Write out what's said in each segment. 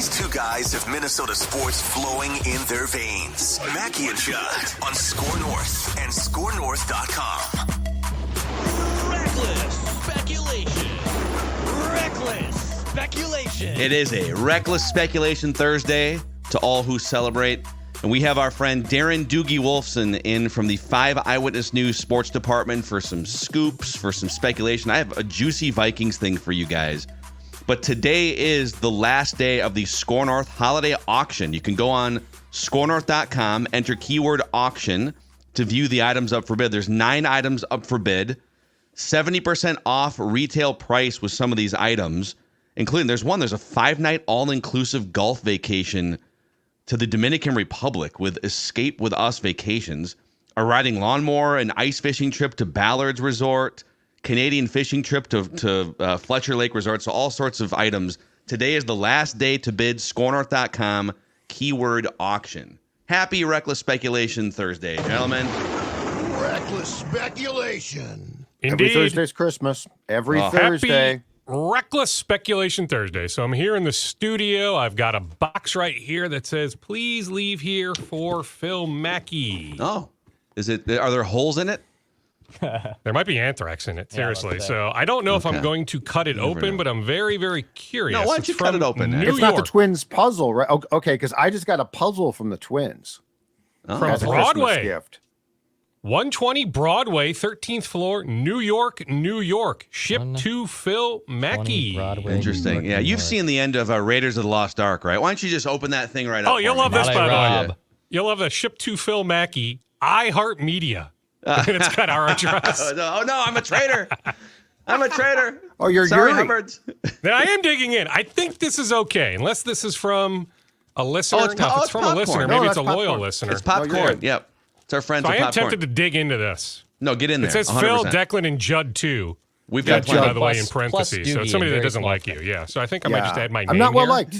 These two guys have Minnesota sports flowing in their veins. Mackey and Judd on Score North and ScoreNorth.com. Reckless speculation. Reckless speculation. It is a Reckless Speculation Thursday to all who celebrate. And we have our friend Darren Doogie Wolfson in from the 5 Eyewitness News Sports Department for some scoops, for some speculation. I have a juicy Vikings thing for you guys. But today is the last day of the Score North holiday auction. You can go on scorenorth.com, enter keyword auction to view the items up for bid. There's 9 items up for bid, 70% off retail price with some of these items, including there's a 5-night all-inclusive golf vacation to the Dominican Republic with Escape With Us Vacations, a riding lawnmower and ice fishing trip to Ballard's Resort, Canadian fishing trip to Fletcher Lake Resort. So all sorts of items. Today is the last day to bid. ScoreNorth.com, keyword auction. Happy Reckless Speculation Thursday, gentlemen. Reckless speculation. Indeed. Every Thursday's Christmas. Every Thursday. Happy Reckless Speculation Thursday. So I'm here in the studio. I've got a box right here that says, please leave here for Phil Mackey. Oh, are there holes in it? There might be anthrax in it, seriously. So I don't know if I'm going to cut it open, but I'm very, very curious. No, why don't you cut it open? It's not the Twins puzzle, right? Okay, because I just got a puzzle from the Twins. From as a Broadway. Christmas gift. 120 Broadway, 13th floor, New York, New York. Shipped to Phil Mackey. Interesting. Yeah, you've seen the end of Raiders of the Lost Ark, right? Why don't you just open that thing right up? Oh, you'll love this, by the way. Yeah. You'll love the Shipped to Phil Mackey, iHeartMedia. And it's got our address. Oh, no, I'm a traitor. I'm a traitor. Oh, you're Sorry, Yuri. Hubbards. Then I am digging in. I think this is okay, unless this is from a listener. Oh, it's Now, if it's from popcorn. a listener, No, maybe it's a that's loyal popcorn. listener. It's popcorn. good. Yep. It's our friends So at I am Popcorn. tempted to dig into this. No, get in there. It says 100%. Phil, Declan, and Judd too. We've got Judd, by the way, Plus- in parentheses. plus So it's Doogie, somebody that very doesn't small like you. Yeah. So I think I might just add my name. I'm not well here. liked.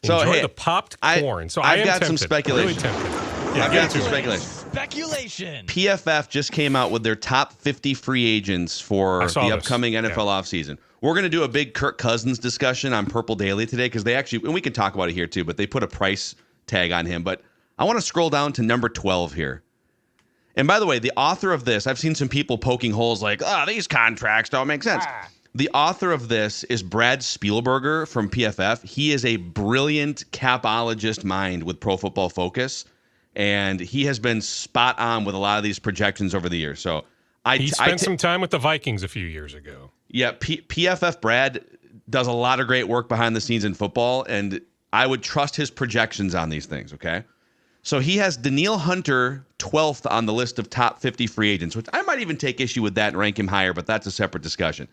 So, Enjoy hey, the popped corn. So I've I am got tempted. some speculation. Really tempted. Yeah, I've get got some into it. speculation. Speculation. PFF just came out with their top 50 free agents for I the saw this. upcoming NFL offseason. We're going to do a big Kirk Cousins discussion on Purple Daily today because they actually, and we can talk about it here too, but they put a price tag on him. But I want to scroll down to number 12 here. And by the way, the author of this, I've seen some people poking holes like, these contracts don't make sense. The author of this is Brad Spielberger from PFF. He is a brilliant capologist mind with Pro Football Focus, and he has been spot on with a lot of these projections over the years. So He spent some time with the Vikings a few years ago. Yeah, PFF Brad does a lot of great work behind the scenes in football, and I would trust his projections on these things, okay? So he has Danielle Hunter 12th on the list of top 50 free agents, which I might even take issue with that and rank him higher, but that's a separate discussion.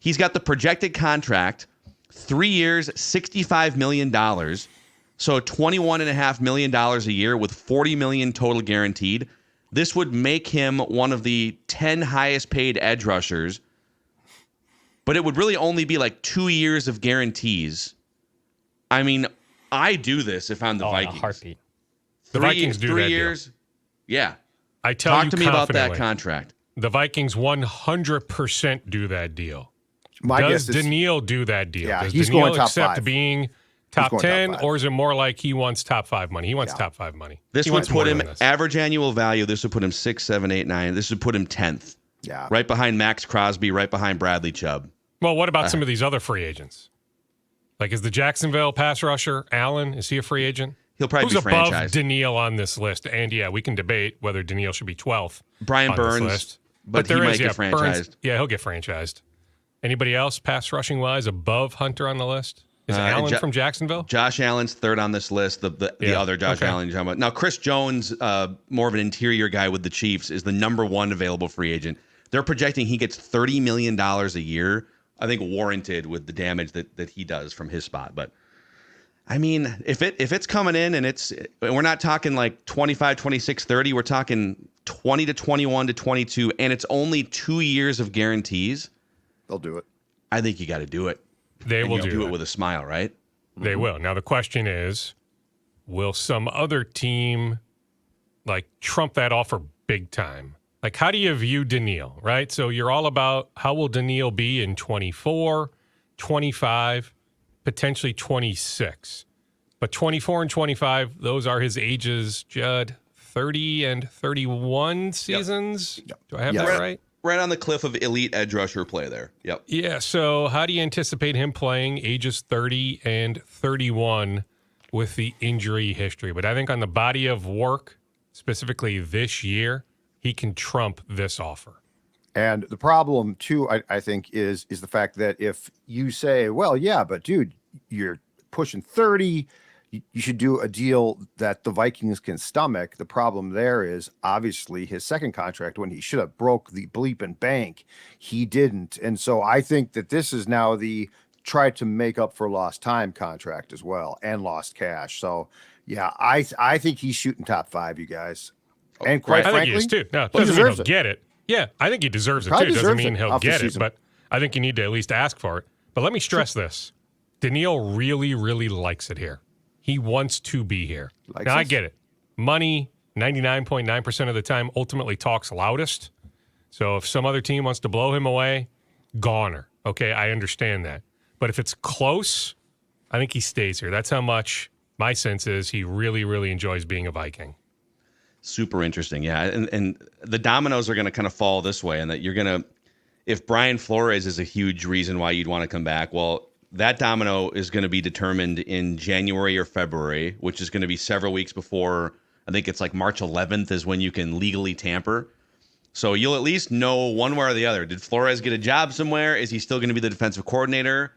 He's got the projected contract, 3 years, $65 million, so $21.5 million a year with $40 million total guaranteed. This would make him one of the 10 highest paid edge rushers, but it would really only be like 2 years of guarantees. I mean, I do this if I'm the Vikings. In a heartbeat. The Vikings do 3 that years. deal. Yeah. I tell Talk you to me about that confidently, contract. The Vikings 100% do that deal. My Does guess is Danielle do that deal? Yeah, Does he's Danielle going top accept 5. being top going top 10, 5. or is it more like he wants top 5 money? He wants top 5 money. This He would wants put more him than this. average annual value. This would put him 6, 7, 8, 9. This would put him 10th. Yeah. Right behind Max Crosby, right behind Bradley Chubb. Well, what about some of these other free agents? Like, is the Jacksonville pass rusher, Allen, is he a free agent? He'll probably Who's be above franchised. Danielle on this list? And yeah, we can debate whether Danielle should be 12th. Brian on this Burns, list. but he there might is, get Burns, franchised. yeah, he'll get franchised. Anybody else pass rushing wise above Hunter on the list? Is Allen from Jacksonville? Josh Allen's third on this list. The other Josh Allen you're talking about. Now, Chris Jones, more of an interior guy with the Chiefs, is the number 1 available free agent. They're projecting he gets $30 million a year. I think warranted with the damage that he does from his spot. But I mean, if it's coming in and we're not talking like 25, 26, 30, we're talking 20 to 21 to 22, and it's only 2 years of guarantees. they'll do it. I think you got to do it. They And will you do it that. with a smile, right? They will. Now, the question is, will some other team, like, trump that offer big time? Like, how do you view Danielle, right? So you're all about how will Danielle be in 24, 25? potentially 26. But 24 and 25, those are his ages, Judd. 30 and 31 seasons. Yep. Do I have that right? Right on the cliff of elite edge rusher play there. Yep. Yeah, so how do you anticipate him playing ages 30 and 31 with the injury history? But I think on the body of work, specifically this year, he can trump this offer. And the problem, too, I think, is the fact that if you say, well, yeah, but, dude, you're pushing 30, you should do a deal that the Vikings can stomach. The problem there is obviously his second contract, when he should have broke the bleeping bank, he didn't. And so I think that this is now the try to make up for lost time contract as well, and lost cash. So, yeah, I think he's shooting top 5, you guys. And quite I frankly, think he is too. No, it he doesn't mean deserves he'll it. get it. Yeah, I think he deserves it Probably too. Doesn't deserves mean it he'll off the get it, season. but I think you need to at least ask for it. But let me stress this. Danielle really, really likes it here. He wants to be here. Now, I get it. Money, 99.9% of the time, ultimately talks loudest. So if some other team wants to blow him away, goner. Okay, I understand that. But if it's close, I think he stays here. That's how much my sense is he really, really enjoys being a Viking. Super interesting. Yeah. And the dominoes are going to kind of fall this way, and that you're going to, if Brian Flores is a huge reason why you'd want to come back, well, that domino is going to be determined in January or February, which is going to be several weeks before. I think it's like March 11th is when you can legally tamper. So you'll at least know one way or the other. Did Flores get a job somewhere? Is he still going to be the defensive coordinator?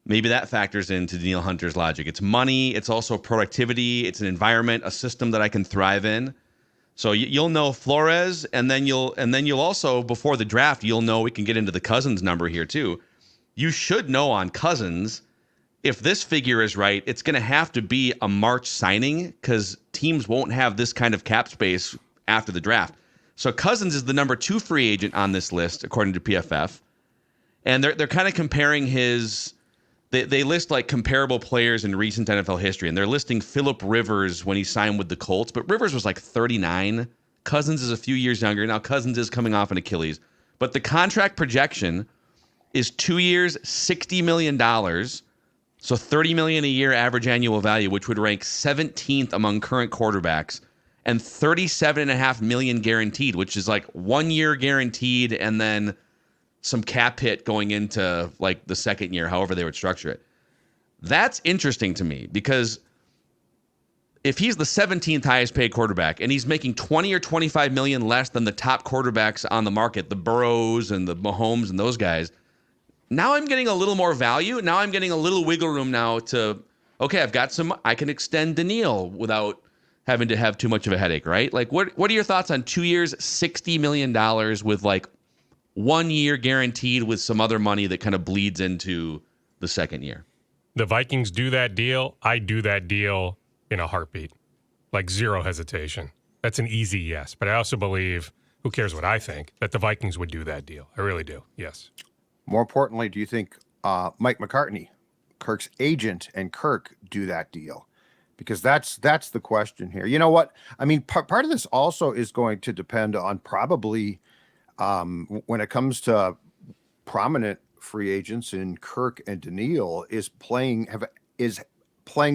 Maybe that factors into Danielle Hunter's logic. It's money. It's also productivity. It's an environment, a system that I can thrive in. So you'll know Flores, and then you'll also, before the draft, you'll know, we can get into the Cousins number here too. You should know on Cousins, if this figure is right, it's going to have to be a March signing, because teams won't have this kind of cap space after the draft. So Cousins is the number 2 free agent on this list, according to PFF. And they're kind of comparing his, they list like comparable players in recent NFL history. And they're listing Phillip Rivers when he signed with the Colts. But Rivers was like 39. Cousins is a few years younger. Now Cousins is coming off an Achilles. But the contract projection is 2 years, $60 million. So $30 million a year average annual value, which would rank 17th among current quarterbacks, and $37.5 million guaranteed, which is like 1 year guaranteed and then some cap hit going into like the second year, however they would structure it. That's interesting to me, because if he's the 17th highest paid quarterback and he's making 20 or 25 million less than the top quarterbacks on the market, the Burrows and the Mahomes and those guys, now I'm getting a little more value. Now I'm getting a little wiggle room now to, okay, I've got some, I can extend Danielle without having to have too much of a headache, right? Like, what are your thoughts on 2 years, $60 million with like 1 year guaranteed with some other money that kind of bleeds into the second year? The Vikings do that deal. I do that deal in a heartbeat, like zero hesitation. That's an easy yes. But I also believe, who cares what I think, that the Vikings would do that deal. I really do. Yes. More importantly, do you think Mike McCartney, Kirk's agent, and Kirk do that deal? Because that's the question here. You know what? I mean, part of this also is going to depend on probably when it comes to prominent free agents in Kirk and Danielle is playing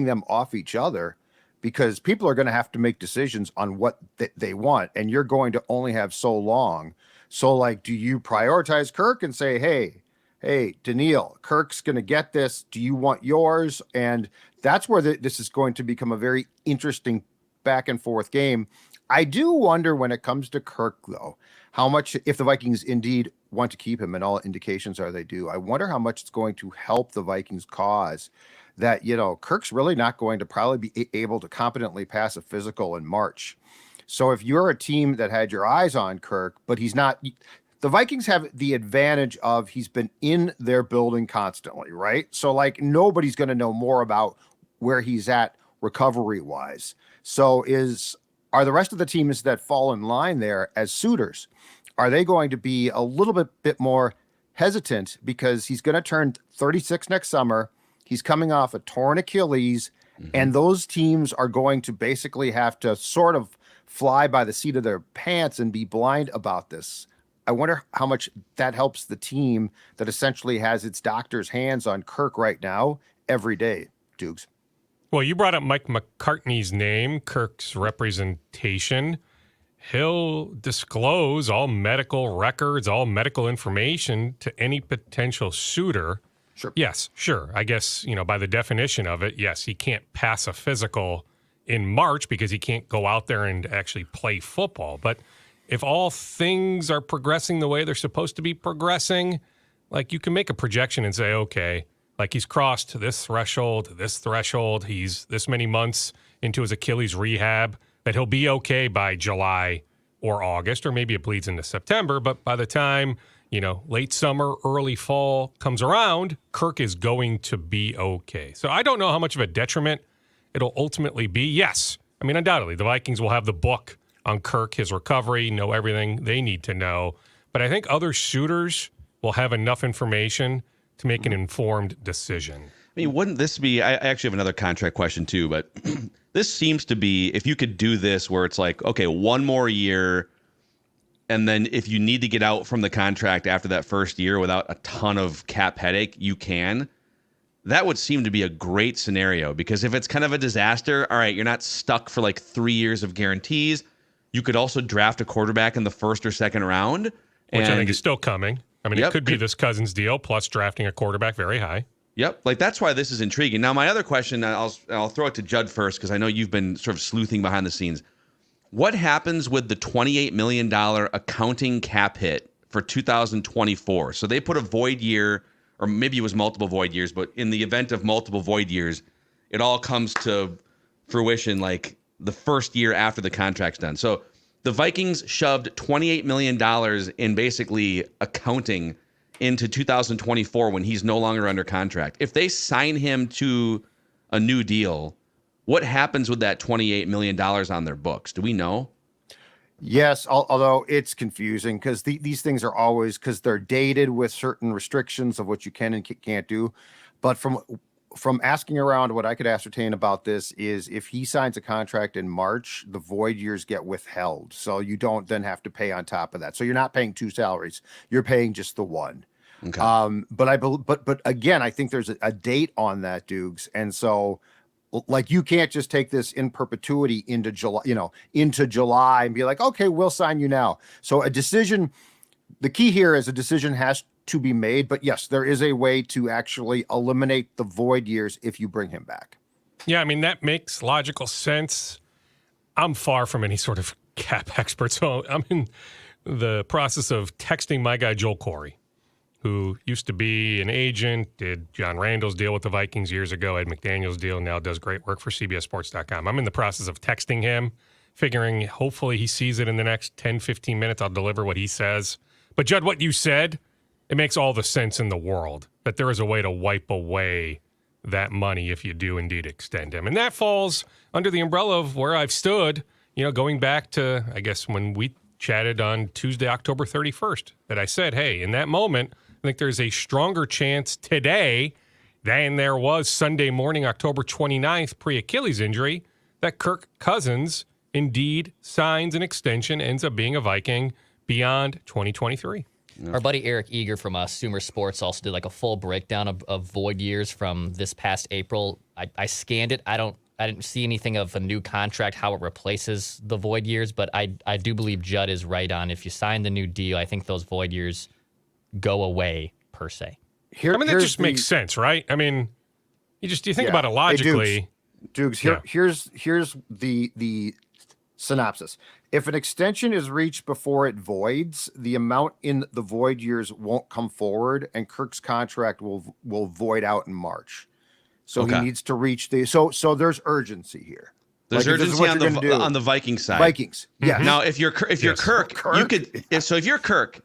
them off each other, because people are going to have to make decisions on what they want, and you're going to only have so long. So, like, do you prioritize Kirk and say, hey, Danielle, Kirk's going to get this. Do you want yours? And that's where this is going to become a very interesting back and forth game. I do wonder, when it comes to Kirk, though, how much, if the Vikings indeed want to keep him, and all indications are they do, I wonder how much it's going to help the Vikings cause that, Kirk's really not going to probably be able to competently pass a physical in March. So if you're a team that had your eyes on Kirk, but he's not, the Vikings have the advantage of he's been in their building constantly, right? So like nobody's going to know more about where he's at recovery wise. So are the rest of the teams that fall in line there as suitors, are they going to be a little bit more hesitant, because he's going to turn 36 next summer? He's coming off a torn Achilles, and those teams are going to basically have to sort of fly by the seat of their pants and be blind about this. I wonder how much that helps the team that essentially has its doctor's hands on Kirk right now every day, Dukes. Well, you brought up Mike McCartney's name, Kirk's representation. He'll disclose all medical records, all medical information to any potential suitor. Sure. Yes, sure. I guess, by the definition of it, yes, he can't pass a physical in March because he can't go out there and actually play football. But if all things are progressing the way they're supposed to be progressing, like you can make a projection and say, okay, like he's crossed this threshold, he's this many months into his Achilles rehab, that he'll be okay by July or August, or maybe it bleeds into September. But by the time, late summer, early fall comes around, Kirk is going to be okay. So I don't know how much of a detriment it'll ultimately be. Yes, I mean, undoubtedly, the Vikings will have the book on Kirk, his recovery, know everything they need to know. But I think other suitors will have enough information to make an informed decision. I mean, wouldn't this be, I actually have another contract question too, but this seems to be, if you could do this where it's like, okay, one more year, and then if you need to get out from the contract after that first year without a ton of cap headache, you can. That would seem to be a great scenario, because if it's kind of a disaster, all right, you're not stuck for like 3 years of guarantees. You could also draft a quarterback in the first or second round. Which I think is still coming. I mean, Yep. it could be this Cousins deal plus drafting a quarterback very high. Yep. Like, that's why this is intriguing. Now, my other question, I'll throw it to Judd first, because I know you've been sort of sleuthing behind the scenes. What happens with the $28 million accounting cap hit for 2024? So they put a void year, or maybe it was multiple void years, but in the event of multiple void years, it all comes to fruition like the first year after the contract's done. So the Vikings shoved $28 million in basically accounting into 2024 when he's no longer under contract. If they sign him to a new deal, what happens with that $28 million on their books? Do we know? Yes, although it's confusing because these things are always, because they're dated with certain restrictions of what you can and can't do. But from asking around, what I could ascertain about this is if he signs a contract in March, the void years get withheld. So you don't then have to pay on top of that. So you're not paying two salaries. You're paying just the one. Okay. But again, I think there's a date on that, Dukes. And so like you can't just take this in perpetuity into July and be like, okay, we'll sign you now. So a decision, the key here is a decision has to be made, but yes, there is a way to actually eliminate the void years if you bring him back. Yeah, I mean, that makes logical sense. I'm far from any sort of cap expert, so I'm in the process of texting my guy Joel Corey, who used to be an agent, did John Randall's deal with the Vikings years ago, Ed McDaniel's deal, now does great work for CBSSports.com. I'm in the process of texting him, figuring hopefully he sees it in the next 10, 15 minutes. I'll deliver what he says. But Judd, what you said, it makes all the sense in the world that there is a way to wipe away that money if you do indeed extend him. And that falls under the umbrella of where I've stood, going back to, I guess, when we chatted on Tuesday, October 31st, that I said, hey, in that moment, I think there's a stronger chance today than there was Sunday morning, October 29th, pre-Achilles injury, that Kirk Cousins indeed signs an extension, ends up being a Viking beyond 2023. Our buddy Eric Eager from Sumer Sports also did like a full breakdown of void years from this past April. I scanned it. I didn't see anything of a new contract, how it replaces the void years, but I do believe Judd is right on. If you sign the new deal, I think those void years go away per se. That just makes sense, right? I mean, you think about it logically. Dukes, here's the synopsis. If an extension is reached before it voids, the amount in the void years won't come forward, and Kirk's contract will void out in March. So he needs to reach so there's urgency here. There's urgency on the Viking side. Vikings. Yeah. Now, if you're Kirk, you could. If you're Kirk,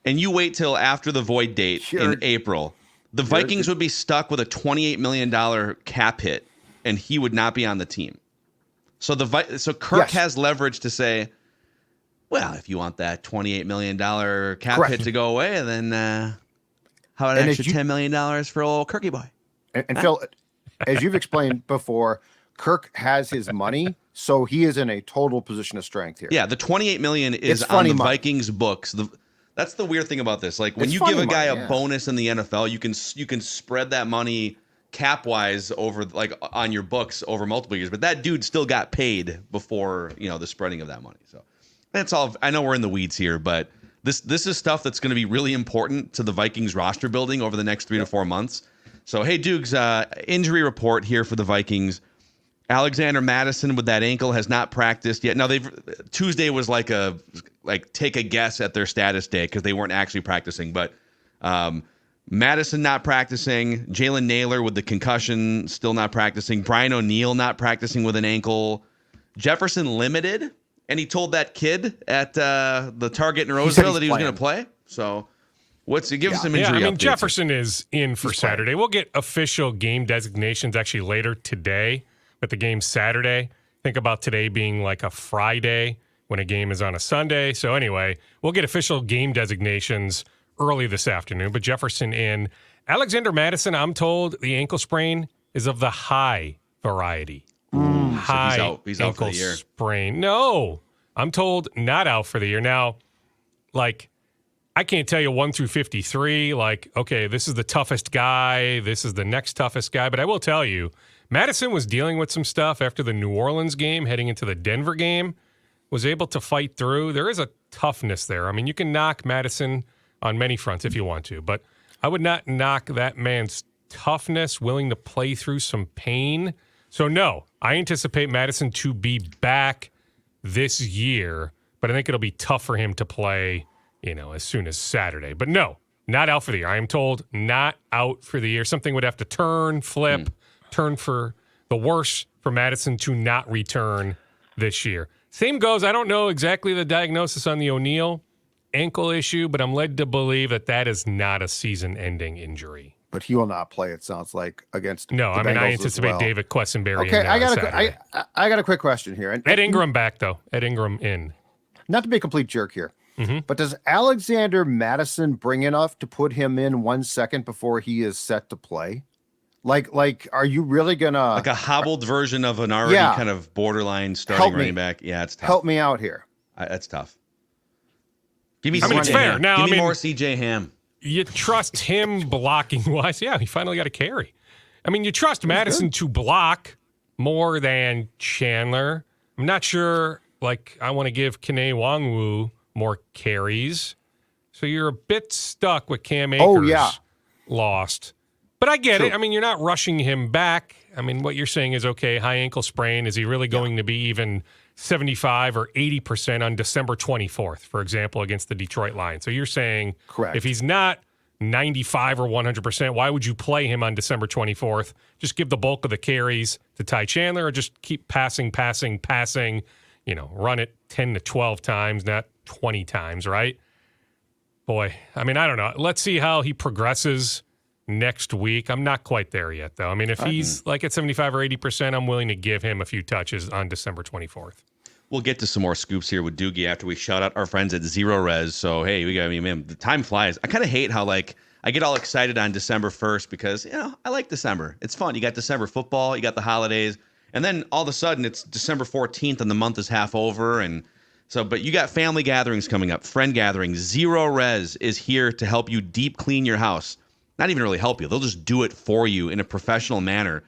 and you wait till after the void date in April, the Vikings would be stuck with a $28 million cap hit, and he would not be on the team. So Kirk has leverage to say, well, if you want that $28 million cap hit to go away, then how about an extra $10 million for old Kirky boy? And Phil, as you've explained before, Kirk has his money, so he is in a total position of strength here. Yeah, the $28 million is on the Vikings books. That's the weird thing about this. Like when you give a guy a bonus in the NFL, you can spread that money cap wise over like on your books over multiple years, but that dude still got paid before, the spreading of that money. So that's all. I know we're in the weeds here, but this is stuff that's going to be really important to the Vikings roster building over the next 3 to 4 months. So, hey, Dukes, injury report here for the Vikings. Alexander Mattion with that ankle has not practiced yet. Now, Tuesday was like take a guess at their status day because they weren't actually practicing. But Madison not practicing. Jalen Naylor with the concussion still not practicing. Brian O'Neill not practicing with an ankle. Jefferson limited, and he told that kid at the Target in Roseville that he was going to play. So give us some injury updates. Jefferson is in for Saturday. We'll get official game designations actually later today, but the game's Saturday. Think about today being like a Friday when a game is on a Sunday. So anyway, we'll get official game designations early this afternoon, but Jefferson in. Alexander Mattion, I'm told the ankle sprain is of the high variety. High so he's out for ankle the year. sprain. No, I'm told not out for the year. Now, I can't tell you 1 through 53, okay, this is the toughest guy, this is the next toughest guy, but I will tell you, Mattion was dealing with some stuff after the New Orleans game, heading into the Denver game, was able to fight through. There is a toughness there. I mean, you can knock Mattion on many fronts if you want to, but I would not knock that man's toughness, willing to play through some pain. So no, I anticipate Mattion to be back this year, but I think it'll be tough for him to play, as soon as Saturday. But no, not out for the year. I am told not out for the year. Something would have to turn for the worse for Mattion to not return this year. Same goes, I don't know exactly the diagnosis on the O'Neill ankle issue, but I'm led to believe that is not a season-ending injury. But he will not play, it sounds like, against the I Bengals anticipate well. David Quessenberry Okay, in I got a quick question here. Ed Ingram back, though. Ed Ingram in. Not to be a complete jerk here, Mm-hmm. but does Alexander Mattion bring enough to put him in 1 second before he is set to play? Like, are you really gonna like a hobbled version of an already kind of borderline starting running back? Yeah, it's tough. Help me out here. That's tough. Give me. It's fair. Now, give me more CJ Ham. You trust him blocking wise? Yeah, he finally got a carry. I mean, you trust Mattion to block more than Chandler. I'm not sure. I want to give Kene Nwangwu more carries. So you're a bit stuck with Cam Akers lost. But I get it. I mean, you're not rushing him back. I mean, what you're saying is, okay, high ankle sprain. Is he really going to be even 75 or 80% on December 24th, for example, against the Detroit Lions? So you're saying correct. If he's not 95 or 100%, why would you play him on December 24th? Just give the bulk of the carries to Ty Chandler or just keep passing, run it 10 to 12 times, not 20 times, right? Boy, I mean, I don't know. Let's see how he progresses next week. I'm not quite there yet, though. I mean, if he's at 75 or 80%, I'm willing to give him a few touches on December 24th. We'll get to some more scoops here with Doogie after we shout out our friends at Zero Res. So, hey, the time flies. I kind of hate how, I get all excited on December 1st because, I like December. It's fun. You got December football, you got the holidays, and then all of a sudden it's December 14th and the month is half over. And so, but you got family gatherings coming up, friend gatherings. Zero Res is here to help you deep clean your house. Not even really help you. They'll just do it for you in a professional manner.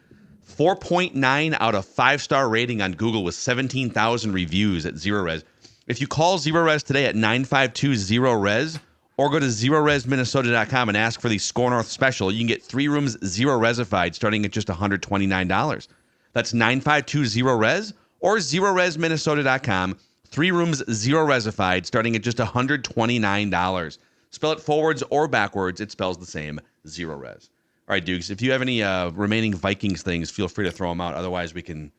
4.9 out of 5-star rating on Google with 17,000 reviews at Zero Res. If you call Zero Res today at 952-ZERO-RES or go to ZeroResMinnesota.com and ask for the Score North special, you can get 3 rooms Zero Resified starting at just $129. That's 952-ZERO-RES or ZeroResMinnesota.com. 3 rooms Zero Resified starting at just $129. Spell it forwards or backwards, it spells the same, Zero Res. All right, Dukes, if you have any remaining Vikings things, feel free to throw them out. Otherwise, we can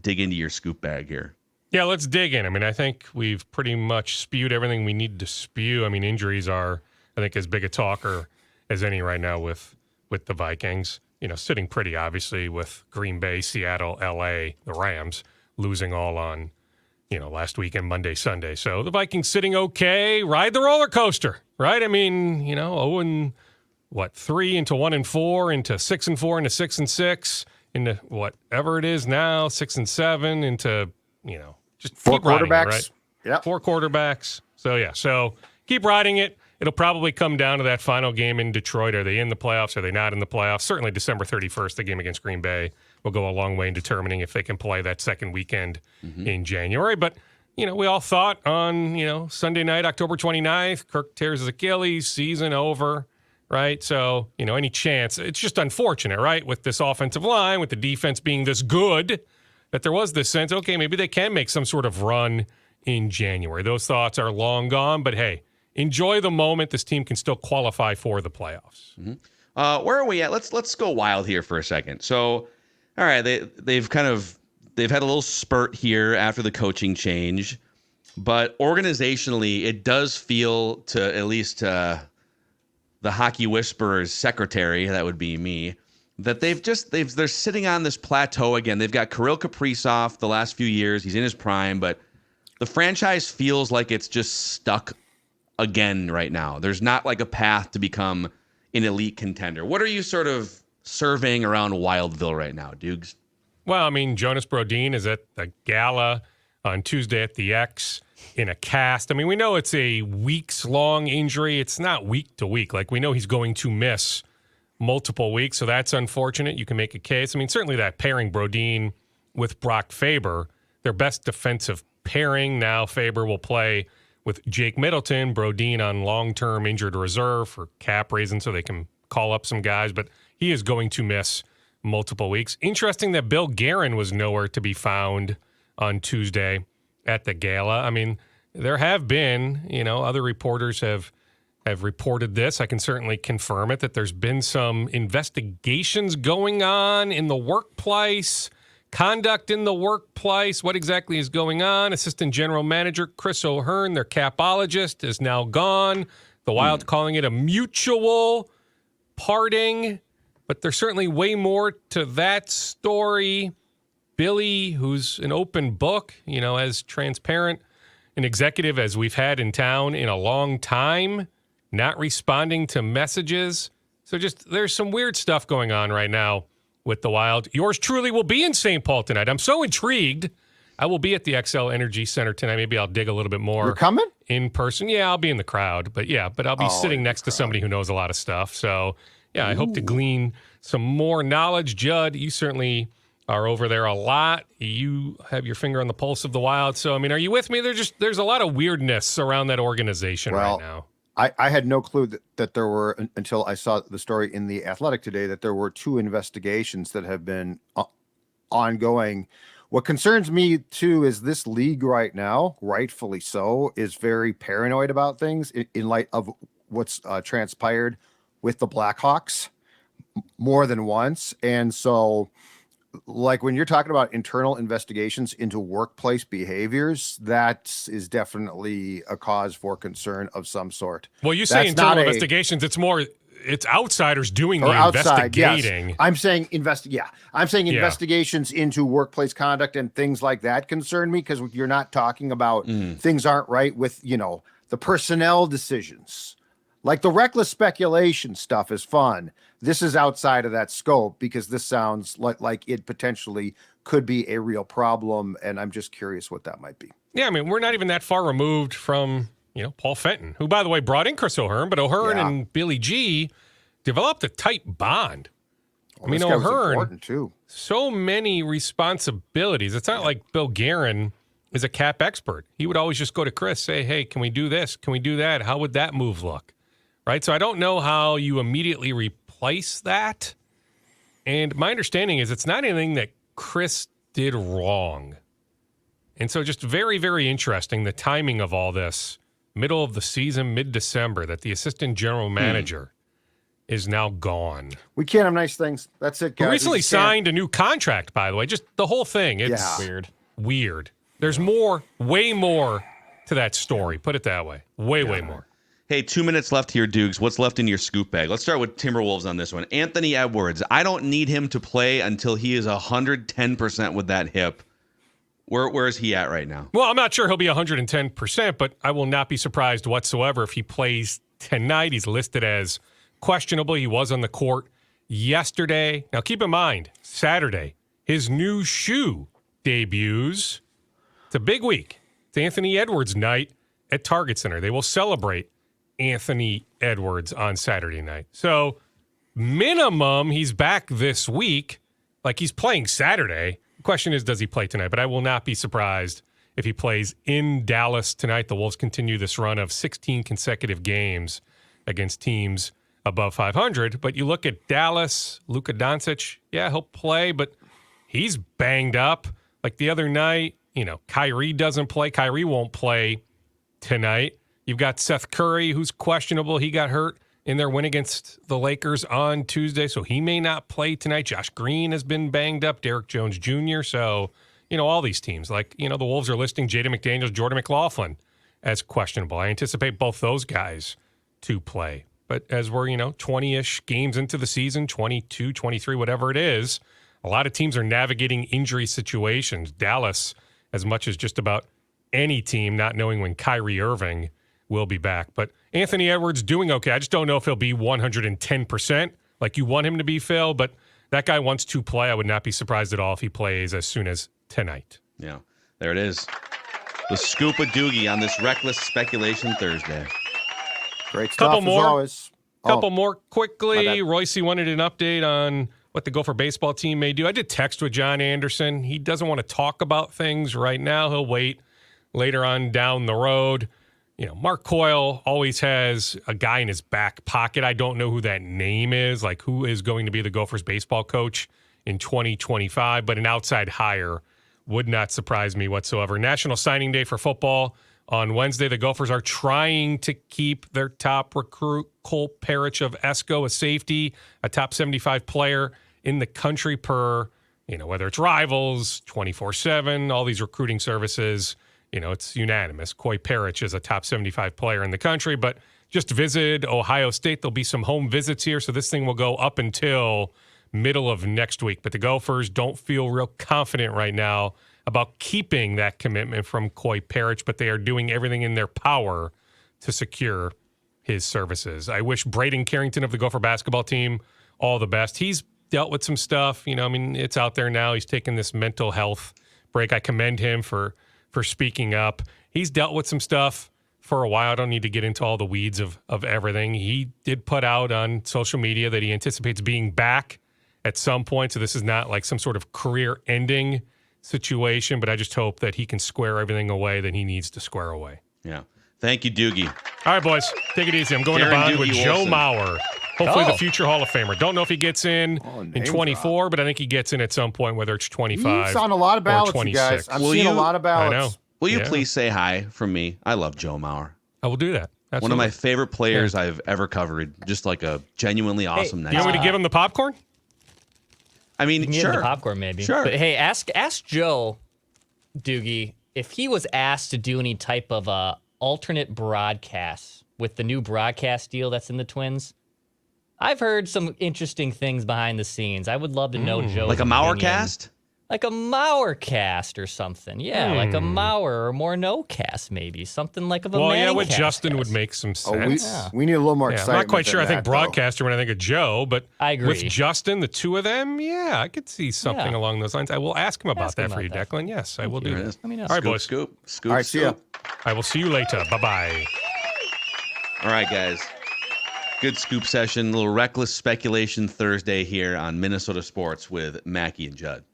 dig into your scoop bag here. Yeah, let's dig in. I mean, I think we've pretty much spewed everything we need to spew. I mean, injuries are, I think, as big a talker as any right now with the Vikings. Sitting pretty, obviously, with Green Bay, Seattle, L.A., the Rams, losing all on, last weekend, Monday, Sunday. So the Vikings sitting okay, ride the roller coaster, right? I mean, 3 into 1-4 into 6-4 into 6-6 into whatever it is now, 6-7 into, just 4 keep riding quarterbacks. It, right? Yep. 4 quarterbacks. So keep riding it. it'll probably come down to that final game in Detroit. Are they in the playoffs? Are they not in the playoffs? Certainly December 31st, the game against Green Bay, will go a long way in determining if they can play that second weekend in January. But, we all thought on, Sunday night, October 29th, Kirk tears his Achilles, season over, right? So, any chance, it's just unfortunate, right? With this offensive line, with the defense being this good, that there was this sense, okay, maybe they can make some sort of run in January. Those thoughts are long gone, but hey, enjoy the moment. This team can still qualify for the playoffs. Where are we at? Let's go wild here for a second. So, all right, they've had a little spurt here after the coaching change, but organizationally, it does feel to at least the hockey whisperer's secretary, that would be me, that they're sitting on this plateau again. They've got Kirill Kaprizov the last few years. He's in his prime, but the franchise feels like it's just stuck again right now. There's not like a path to become an elite contender. What are you sort of surveying around Wildville right now, Dukes? Well, Jonas Brodin is at the gala on Tuesday at the X in a cast. We know it's a weeks-long injury. It's not week to week. Like, we know he's going to miss multiple weeks, so that's unfortunate. You can make a case. Certainly that pairing Brodin with Brock Faber, their best defensive pairing. Now Faber will play with Jake Middleton, Brodin on long-term injured reserve for cap reasons so they can call up some guys, but he is going to miss multiple weeks. Interesting that Bill Guerin was nowhere to be found on Tuesday at the gala. There have been, other reporters have reported this. I can certainly confirm it, that there's been some investigations going on in the workplace, conduct in the workplace. What exactly is going on? Assistant General Manager Chris O'Hearn, their capologist, is now gone. The Wild calling it a mutual parting, but there's certainly way more to that story. Billy, who's an open book, as transparent an executive as we've had in town in a long time, not responding to messages. So there's some weird stuff going on right now with the Wild. Yours truly will be in St. Paul tonight. I'm so intrigued. I will be at the XL Energy Center tonight. Maybe I'll dig a little bit more. You're coming? In person. Yeah, I'll be in the crowd. But I'll be sitting next to somebody who knows a lot of stuff. So, I hope to glean some more knowledge. Judd, you certainly are over there a lot. You have your finger on the pulse of the Wild. So, are you with me? There's a lot of weirdness around that organization right now. I had no clue that there were, until I saw the story in The Athletic today, that there were 2 investigations that have been ongoing. What concerns me, too, is this league right now, rightfully so, is very paranoid about things in light of what's transpired with the Blackhawks more than once. And so, like, when you're talking about internal investigations into workplace behaviors, that is definitely a cause for concern of some sort. Well, you say internal investigations, it's outsiders doing the investigating. Yes. I'm saying investigations into workplace conduct and things like that concern me, because you're not talking about things aren't right with, the personnel decisions. Like, the reckless speculation stuff is fun. This is outside of that scope, because this sounds like it potentially could be a real problem, and I'm just curious what that might be. Yeah, we're not even that far removed from, Paul Fenton, who, by the way, brought in Chris O'Hearn, but O'Hearn and Billy G developed a tight bond. Well, O'Hearn, too. So many responsibilities. It's not like Bill Guerin is a cap expert. He would always just go to Chris, say, hey, can we do this? Can we do that? How would that move look? Right? So I don't know how you immediately replace that. And my understanding is it's not anything that Chris did wrong. And so just very, very interesting, the timing of all this. Middle of the season, mid-December, that the assistant general manager is now gone. We can't have nice things. That's it, guys. Who recently signed a new contract, by the way. Just the whole thing. It's weird. There's way more to that story. Put it that way. Way more. Hey, 2 minutes left here, Dukes. What's left in your scoop bag? Let's start with Timberwolves on this one. Anthony Edwards. I don't need him to play until he is 110% with that hip. Where is he at right now? Well, I'm not sure he'll be 110%, but I will not be surprised whatsoever if he plays tonight. He's listed as questionable. He was on the court yesterday. Now, keep in mind, Saturday, his new shoe debuts. It's a big week. It's Anthony Edwards night at Target Center. They will celebrate Anthony Edwards on Saturday night. So minimum, he's back this week. Like, he's playing Saturday. The question is, does he play tonight? But I will not be surprised if he plays in Dallas tonight. The Wolves continue this run of 16 consecutive games against teams above 500. But you look at Dallas, Luka Doncic, yeah, he'll play, but he's banged up. Like the other night, Kyrie doesn't play. Kyrie won't play tonight. You've got Seth Curry, who's questionable. He got hurt in their win against the Lakers on Tuesday, so he may not play tonight. Josh Green has been banged up. Derrick Jones Jr. So, all these teams, like, the Wolves are listing Jaden McDaniels, Jordan McLaughlin as questionable. I anticipate both those guys to play. But as we're, 20-ish games into the season, 22, 23, whatever it is, a lot of teams are navigating injury situations. Dallas, as much as just about any team, not knowing when Kyrie Irving will be back. But Anthony Edwards doing okay. I just don't know if he'll be 110% like you want him to be, Phil. But that guy wants to play. I would not be surprised at all if he plays as soon as tonight. Yeah, there it is. The scoop of Doogie on this Reckless Speculation Thursday. Great stuff as always. Couple more quickly. Royce wanted an update on what the Gopher baseball team may do. I did text with John Anderson. He doesn't want to talk about things right now. He'll wait later on down the road. Mark Coyle always has a guy in his back pocket. I don't know who that name is, like who is going to be the Gophers baseball coach in 2025, but an outside hire would not surprise me whatsoever. National Signing Day for football on Wednesday. The Gophers are trying to keep their top recruit, Colt Parrish of Esco, a safety, a top 75 player in the country per, whether it's Rivals, 24/7, all these recruiting services. It's unanimous. Coy Parrish is a top 75 player in the country, but just visited Ohio State. There'll be some home visits here, so this thing will go up until middle of next week. But the Gophers don't feel real confident right now about keeping that commitment from Coy Parrish, but they are doing everything in their power to secure his services. I wish Braden Carrington of the Gopher basketball team all the best. He's dealt with some stuff. It's out there now. He's taken this mental health break. I commend him for speaking up. He's dealt with some stuff for a while. I don't need to get into all the weeds of everything. He did put out on social media that he anticipates being back at some point. So this is not like some sort of career-ending situation, but I just hope that he can square everything away that he needs to square away. Yeah. Thank you, Doogie. All right, boys. Take it easy. I'm going to bond with Joe Mauer. Hopefully the future Hall of Famer. Don't know if he gets in 24, but I think he gets in at some point, whether it's 25 He's on a lot of ballots, you 26. guys. I'm seeing a lot of ballots. I know. Will you please say hi from me? I love Joe Mauer. I will do that. Absolutely. One of my favorite players I've ever covered. Just like a genuinely awesome night. You want me to give him the popcorn? I mean, You can give him the popcorn, maybe. Sure. But hey, ask Joe, Doogie, if he was asked to do any type of alternate broadcast with the new broadcast deal that's in the Twins. I've heard some interesting things behind the scenes. I would love to know Joe's like a Mauercast? Like a Mauercast or something. Yeah, like a Mauer or more no-cast maybe. Something like of a with Justin would make some sense. We need a little more excitement. I'm not quite sure. I think that, broadcaster when I think of Joe, but I agree. With Justin, the two of them, I could see something along those lines. I will ask him about that for you, Declan. Yes, I will do that. Let me know. All right, boys. Scoop. All right, see ya. I will see you later. Bye-bye. All right, guys. Good scoop session. A little Reckless Speculation Thursday here on Minnesota Sports with Mackey and Judd.